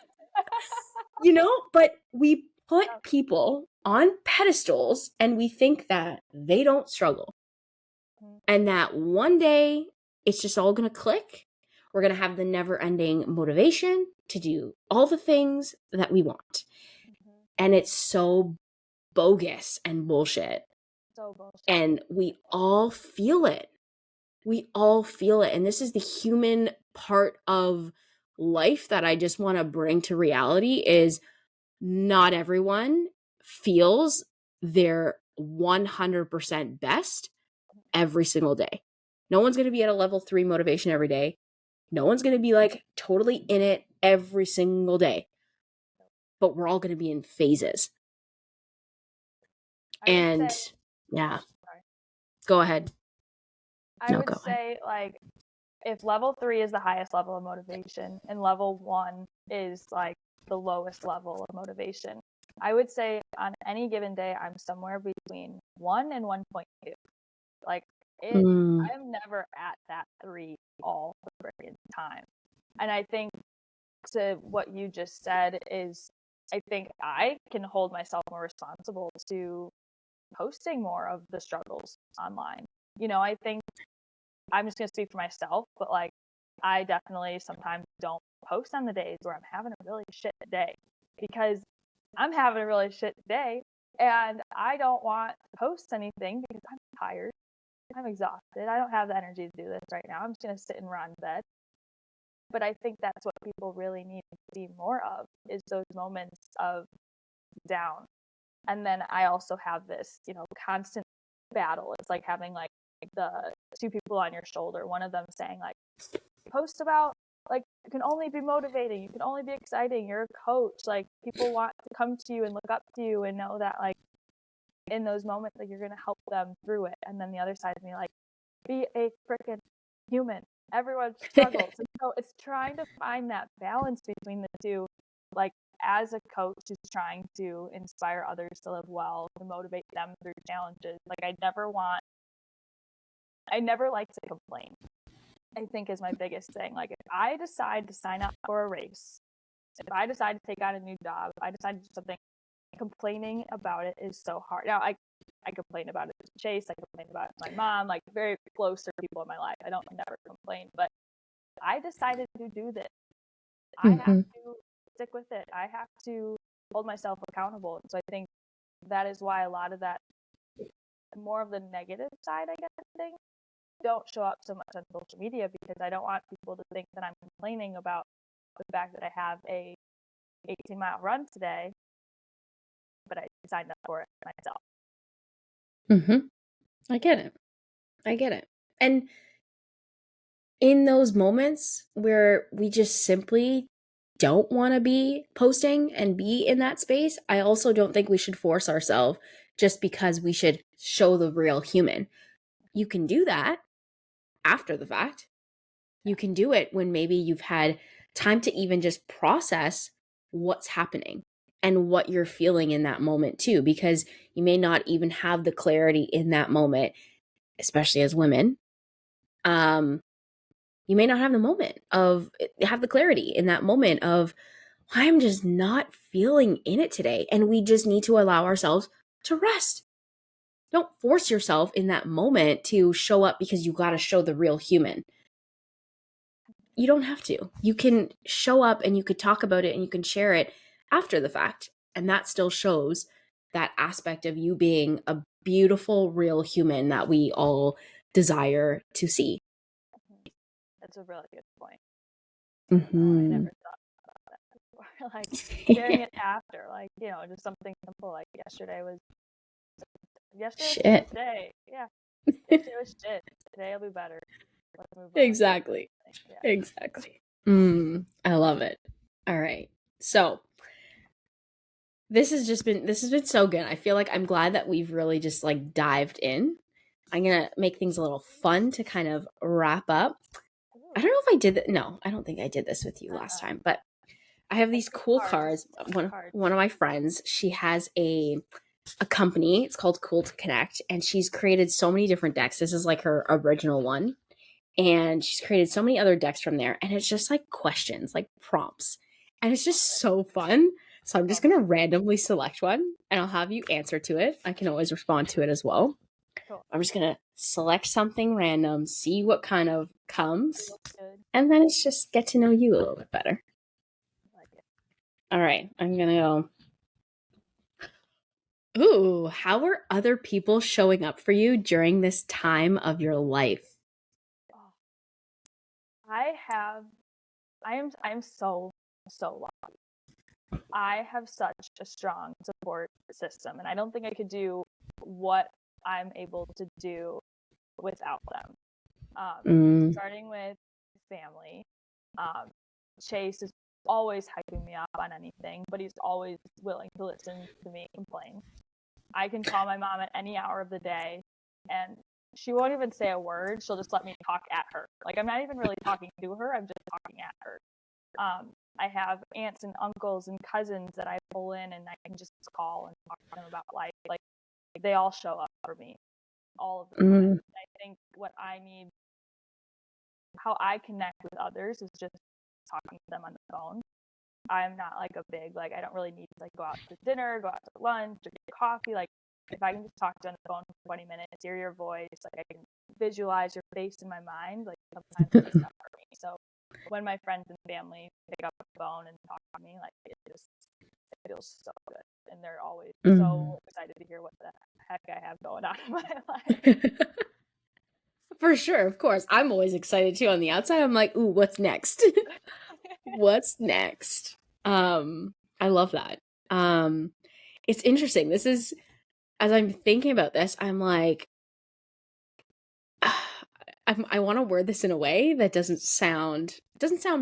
But we put people on pedestals and we think that they don't struggle. And that one day it's just all going to click. We're going to have the never ending motivation to do all the things that we want. And it's so bogus and bullshit. So bullshit. And we all feel it. We all feel it. And this is the human part of life that I just want to bring to reality is not everyone feels their 100% best every single day. No one's going to be at a level 3 motivation every day. No one's going to be like totally in it every single day. But we're all going to be in phases. And yeah. Sorry. Go ahead. I would say like if level 3 is the highest level of motivation and level 1 is like the lowest level of motivation, I would say on any given day I'm somewhere between 1 and 1.2. Like I'm never at that 3 all the freaking time. And I think to what you just said is, I think I can hold myself more responsible to posting more of the struggles online. I think I'm just going to speak for myself, but like I definitely sometimes don't post on the days where I'm having a really shit day, because I'm having a really shit day and I don't want to post anything because I'm tired. I'm exhausted. I don't have the energy to do this right now. I'm just going to sit and rot in bed. But I think that's what people really need to see more of, is those moments of down. And then I also have this, constant battle. It's like having like the two people on your shoulder, one of them saying like, post about like, you can only be motivating, you can only be exciting, you're a coach, like people want to come to you and look up to you and know that like in those moments like you're going to help them through it. And then the other side of me like, be a freaking human. Everyone struggles. And so it's trying to find that balance between the two. Like as a coach who's trying to inspire others to live well, to motivate them through challenges, like I never like to complain, I think is my biggest thing. Like if I decide to sign up for a race, if I decide to take on a new job, if I decide to do something, complaining about it is so hard. Now I complain about it to Chase, I complain about it to my mom, like very close to people in my life. I don't never complain, but I decided to do this. I have to stick with it. I have to hold myself accountable. And so I think that is why a lot of that, more of the negative side, I guess, thing, don't show up so much on social media, because I don't want people to think that I'm complaining about the fact that I have a 18-mile run today, but I signed up for it myself. I get it. And in those moments where we just simply don't want to be posting and be in that space, I also don't think we should force ourselves just because we should show the real human. You can do that after the fact. You can do it when maybe you've had time to even just process what's happening and what you're feeling in that moment too, because you may not even have the clarity in that moment. especially as women, you may not have the clarity in that moment of, I'm just not feeling in it today. And we just need to allow ourselves to rest. Don't force yourself in that moment to show up because you got to show the real human. You don't have to. You can show up and you could talk about it and you can share it after the fact. And that still shows that aspect of you being a beautiful, real human that we all desire to see. That's a really good point. Mm-hmm. I never thought about that before. Like sharing it after, like, you know, just something simple. Like yesterday was shit. today. Yeah. Yesterday was shit. Today will be better. Let's move on. Exactly. Yeah. Exactly. I love it. All right. So this has been so good. I feel like I'm glad that we've really just like dived in. I'm going to make things a little fun to kind of wrap up. I don't know if I did that. No, I don't think I did this with you last time, but I have these cool cards. One of my friends, she has a company. It's called Cool to Connect, and she's created so many different decks. This is like her original one. And she's created so many other decks from there. And it's just like questions, like prompts. And it's just so fun. So I'm just going to randomly select one and I'll have you answer to it. I can always respond to it as well. Cool. I'm just going to select something random, see what kind of comes. And then it's just get to know you a little bit better. All right. I'm going to go. Ooh, how are other people showing up for you during this time of your life? I'm so lucky. I have such a strong support system, and I don't think I could do what I'm able to do without them. Starting with family, Chase is always hyping me up on anything, but he's always willing to listen to me complain. I can call my mom at any hour of the day, and she won't even say a word. She'll just let me talk at her. Like, I'm not even really talking to her. I'm just talking at her. I have aunts and uncles and cousins that I pull in and I can just call and talk to them about life. Like, they all show up for me, all of them. I think what I need, how I connect with others is just talking to them on the phone. I'm not like a big, like, I don't really need to like go out to dinner, go out to lunch, or get coffee. Like, if I can just talk to you on the phone for 20 minutes, hear your voice, like I can visualize your face in my mind, like sometimes it's enough for me. So when my friends and family pick up the phone and talk to me, like it feels so good. And they're always so excited to hear what the heck I have going on in my life. For sure, of course. I'm always excited too. On the outside, I'm like, ooh, what's next? What's next? I love that. It's interesting. This is, as I'm thinking about this, I'm like, I want to word this in a way that doesn't sound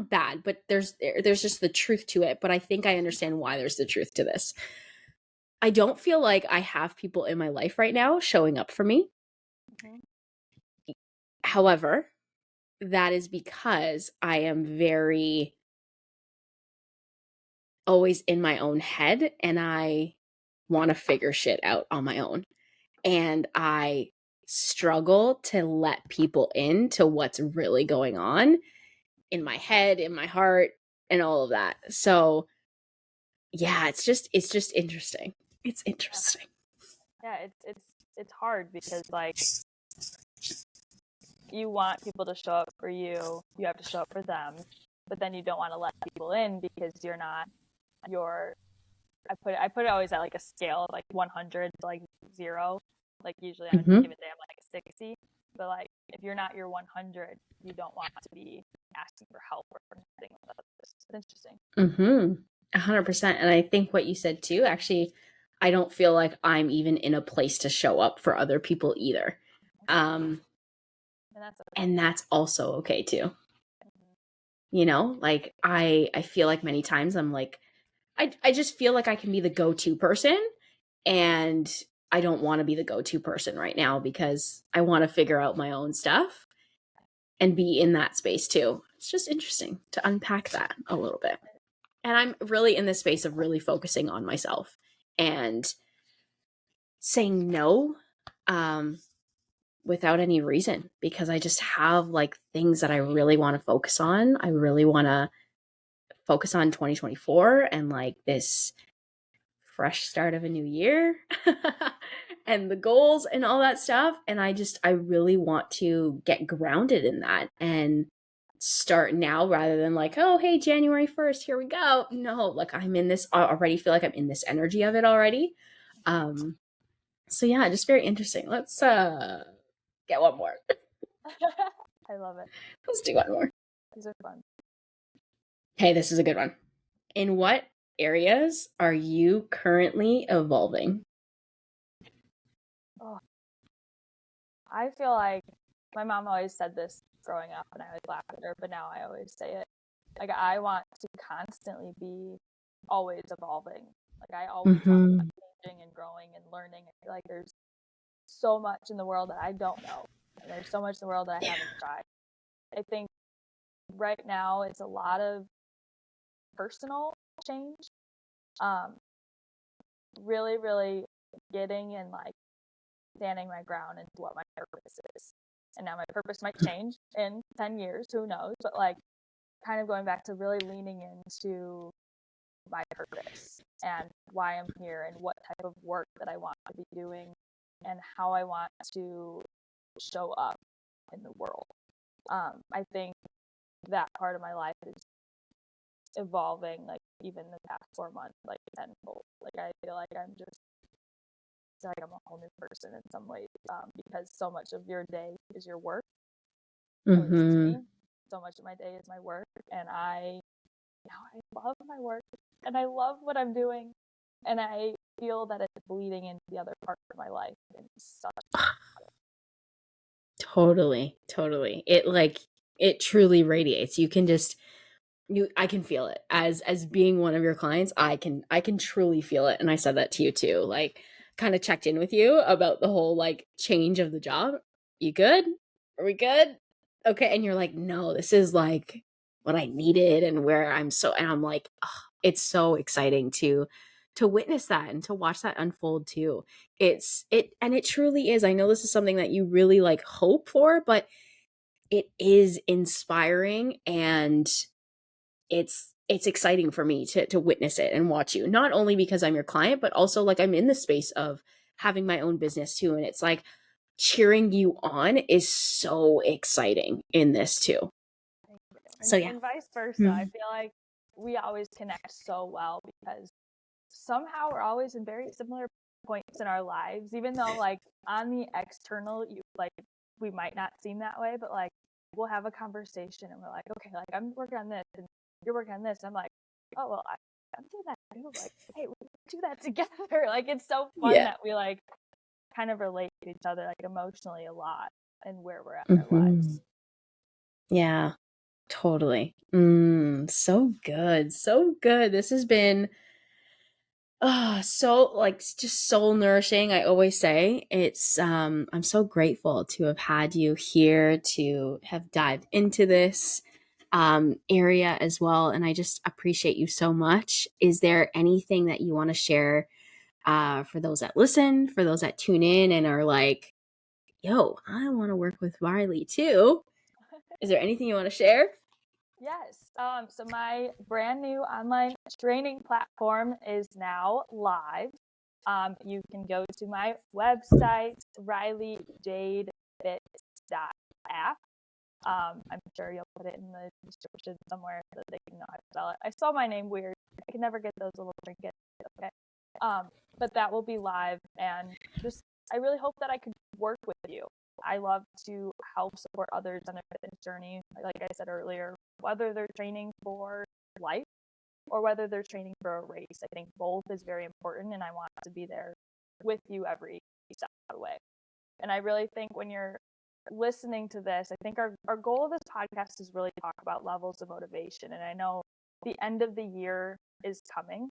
bad, but there's just the truth to it. But I think I understand why there's the truth to this. I don't feel like I have people in my life right now showing up for me. However, that is because I am very always in my own head and I want to figure shit out on my own. And I struggle to let people into what's really going on in my head, in my heart, and all of that. So yeah, it's just interesting. It's interesting. Yeah, it's hard because like you want people to show up for you, you have to show up for them, but then you don't want to let people in because you're not I put it always at like a scale of like 100 to like 0. Like usually on a given day I'm like a 60, but like if you're not your 100, you don't want to be asking for help or anything like that. It's interesting. 100%. And I think what you said too, actually, I don't feel like I'm even in a place to show up for other people either. And that's also okay too. You know, like I feel like many times I'm like, I just feel like I can be the go-to person, and I don't want to be the go-to person right now because I want to figure out my own stuff and be in that space too. It's just interesting to unpack that a little bit. And I'm really in this space of really focusing on myself and saying no. without any reason, because I just have like things that I really want to focus on. I really want to focus on 2024 and like this fresh start of a new year and the goals and all that stuff. And I really want to get grounded in that and start now rather than like, oh, hey, January 1st, here we go. No, like I'm in this, I already feel like I'm in this energy of it already. So yeah, just very interesting. Let's get one more. I love it. Let's do one more. These are fun. Hey, this is a good one. In what areas are you currently evolving? Oh, I feel like my mom always said this growing up, and I would laugh at her, but now I always say it. Like, I want to constantly be always evolving. Like, I always want to be changing and growing and learning. I feel like there's so much in the world that I don't know, and there's so much in the world that I haven't tried. I think right now it's a lot of personal change. Really, really getting and like standing my ground into what my purpose is. And now my purpose might change in 10 years, who knows? But like kind of going back to really leaning into my purpose and why I'm here and what type of work that I want to be doing and how I want to show up in the world. I think that part of my life is evolving, like even the past 4 months, like tenfold. Like I feel like I'm just like I'm a whole new person in some ways, because so much of your day is your work. At least to me, so much of my day is my work, and I love my work, and I love what I'm doing, and I feel that it's bleeding into the other part of my life in such. Totally. It truly radiates. You can just I can feel it as being one of your clients. I can truly feel it. And I said that to you too. Like kind of checked in with you about the whole like change of the job. You good? Are we good? Okay. And you're like, no, this is like what I needed and where and I'm like, oh, it's so exciting to witness that and to watch that unfold too. And it truly is. I know this is something that you really like hope for, but it is inspiring, and it's exciting for me to witness it and watch you, not only because I'm your client, but also like I'm in the space of having my own business too. And it's like cheering you on is so exciting in this too. So yeah. And vice versa. I feel like we always connect so well because somehow we're always in very similar points in our lives, even though like on the external, we might not seem that way, but like we'll have a conversation and we're like, okay, like I'm working on this and you're working on this. And I'm like, oh well, I'm doing that too. Like, hey, we do that together. Like it's so fun that we like kind of relate to each other like emotionally a lot and where we're at in our lives. Yeah, totally. So good. So good. This has been so like just soul nourishing. I always say it's I'm so grateful to have had you here, to have dived into this area as well, and I just appreciate you so much. Is there anything that you want to share for those that listen, for those that tune in and are like, yo, I want to work with Rylee too? Is there anything you want to share? Yes. So my brand new online training platform is now live. You can go to my website, RyleeJadeFits.app. I'm sure you'll put it in the description somewhere so they can know how to spell it. I saw my name weird. I can never get those little trinkets. Okay. But that will be live, and just I really hope that I could work with you. I love to help support others on their fitness journey. Like I said earlier, whether they're training for life or whether they're training for a race, I think both is very important, and I want to be there with you every step of the way. And I really think when you're listening to this, I think our goal of this podcast is really talk about levels of motivation. And I know the end of the year is coming.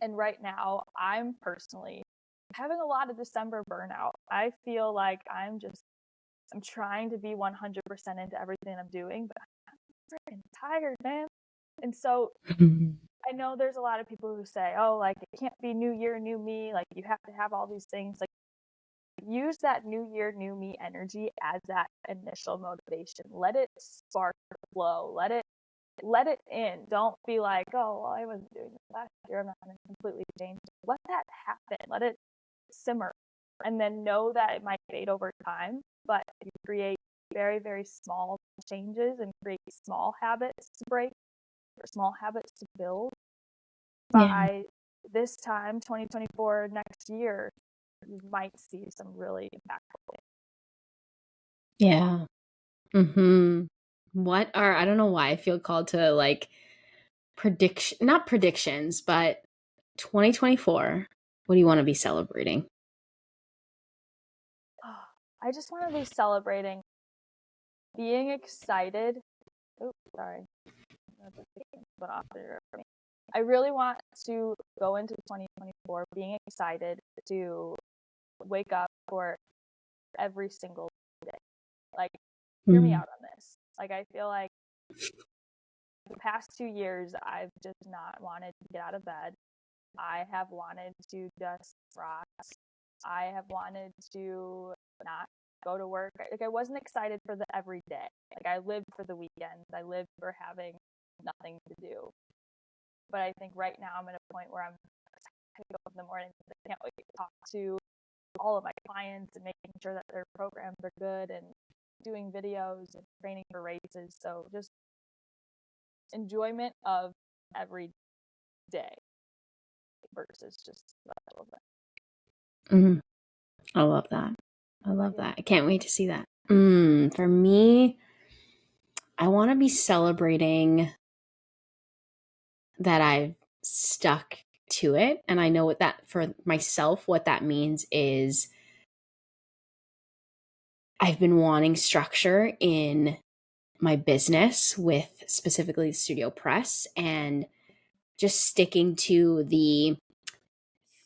And right now, I'm personally having a lot of December burnout. I feel like I'm trying to be 100% into everything I'm doing, but I'm freaking tired, man. And so I know there's a lot of people who say, oh, like it can't be new year, new me. Like you have to have all these things. Like use that new year, new me energy as that initial motivation. Let it spark the flow. Let it in. Don't be like, oh, well, I wasn't doing this last year. I'm not going to completely change. Let that happen. Let it simmer. And then know that it might fade over time, but you create very, very small changes and create small habits to break or small habits to build. By this time, 2024, next year, you might see some really impactful things. Yeah. I don't know why I feel called to like not predictions, but 2024, what do you want to be celebrating? I just want to be celebrating being excited. Oh, sorry. I really want to go into 2024 being excited to wake up for every single day. Like, hear me out on this. Like, I feel like the past 2 years, I've just not wanted to get out of bed. I have wanted to just rock. I have wanted to not go to work. Like, I wasn't excited for the everyday. Like, I lived for the weekends. I lived for having nothing to do. But I think right now I'm at a point where I'm excited to go up in the morning. I can't wait to talk to all of my clients and making sure that their programs are good and doing videos and training for races. So just enjoyment of every day versus just that little bit. I love that. I love that. I can't wait to see that. For me, I want to be celebrating that I've stuck to it. And I know what that, for myself, what that means is I've been wanting structure in my business with specifically Studio Press and just sticking to the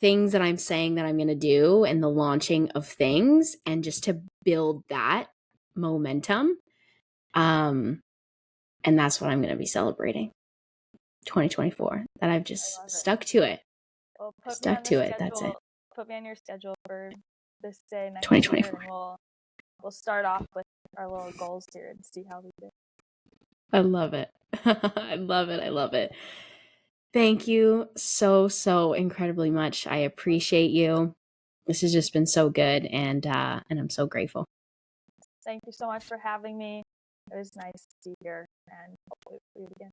things that I'm saying that I'm going to do and the launching of things and just to build that momentum. And that's what I'm going to be celebrating 2024, that I've just stuck to it. Well, stuck to it. That's it. Put me on your schedule for this day next 2024. year, and we'll start off with our little goals here and see how we do. I love it. I love it. I love it. Thank you so incredibly much. I appreciate you. This has just been so good, and I'm so grateful. Thank you so much for having me. It was nice to be here, and hopefully we'll do it again.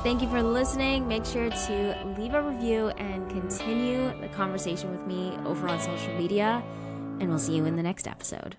Thank you for listening. Make sure to leave a review and continue the conversation with me over on social media, and we'll see you in the next episode.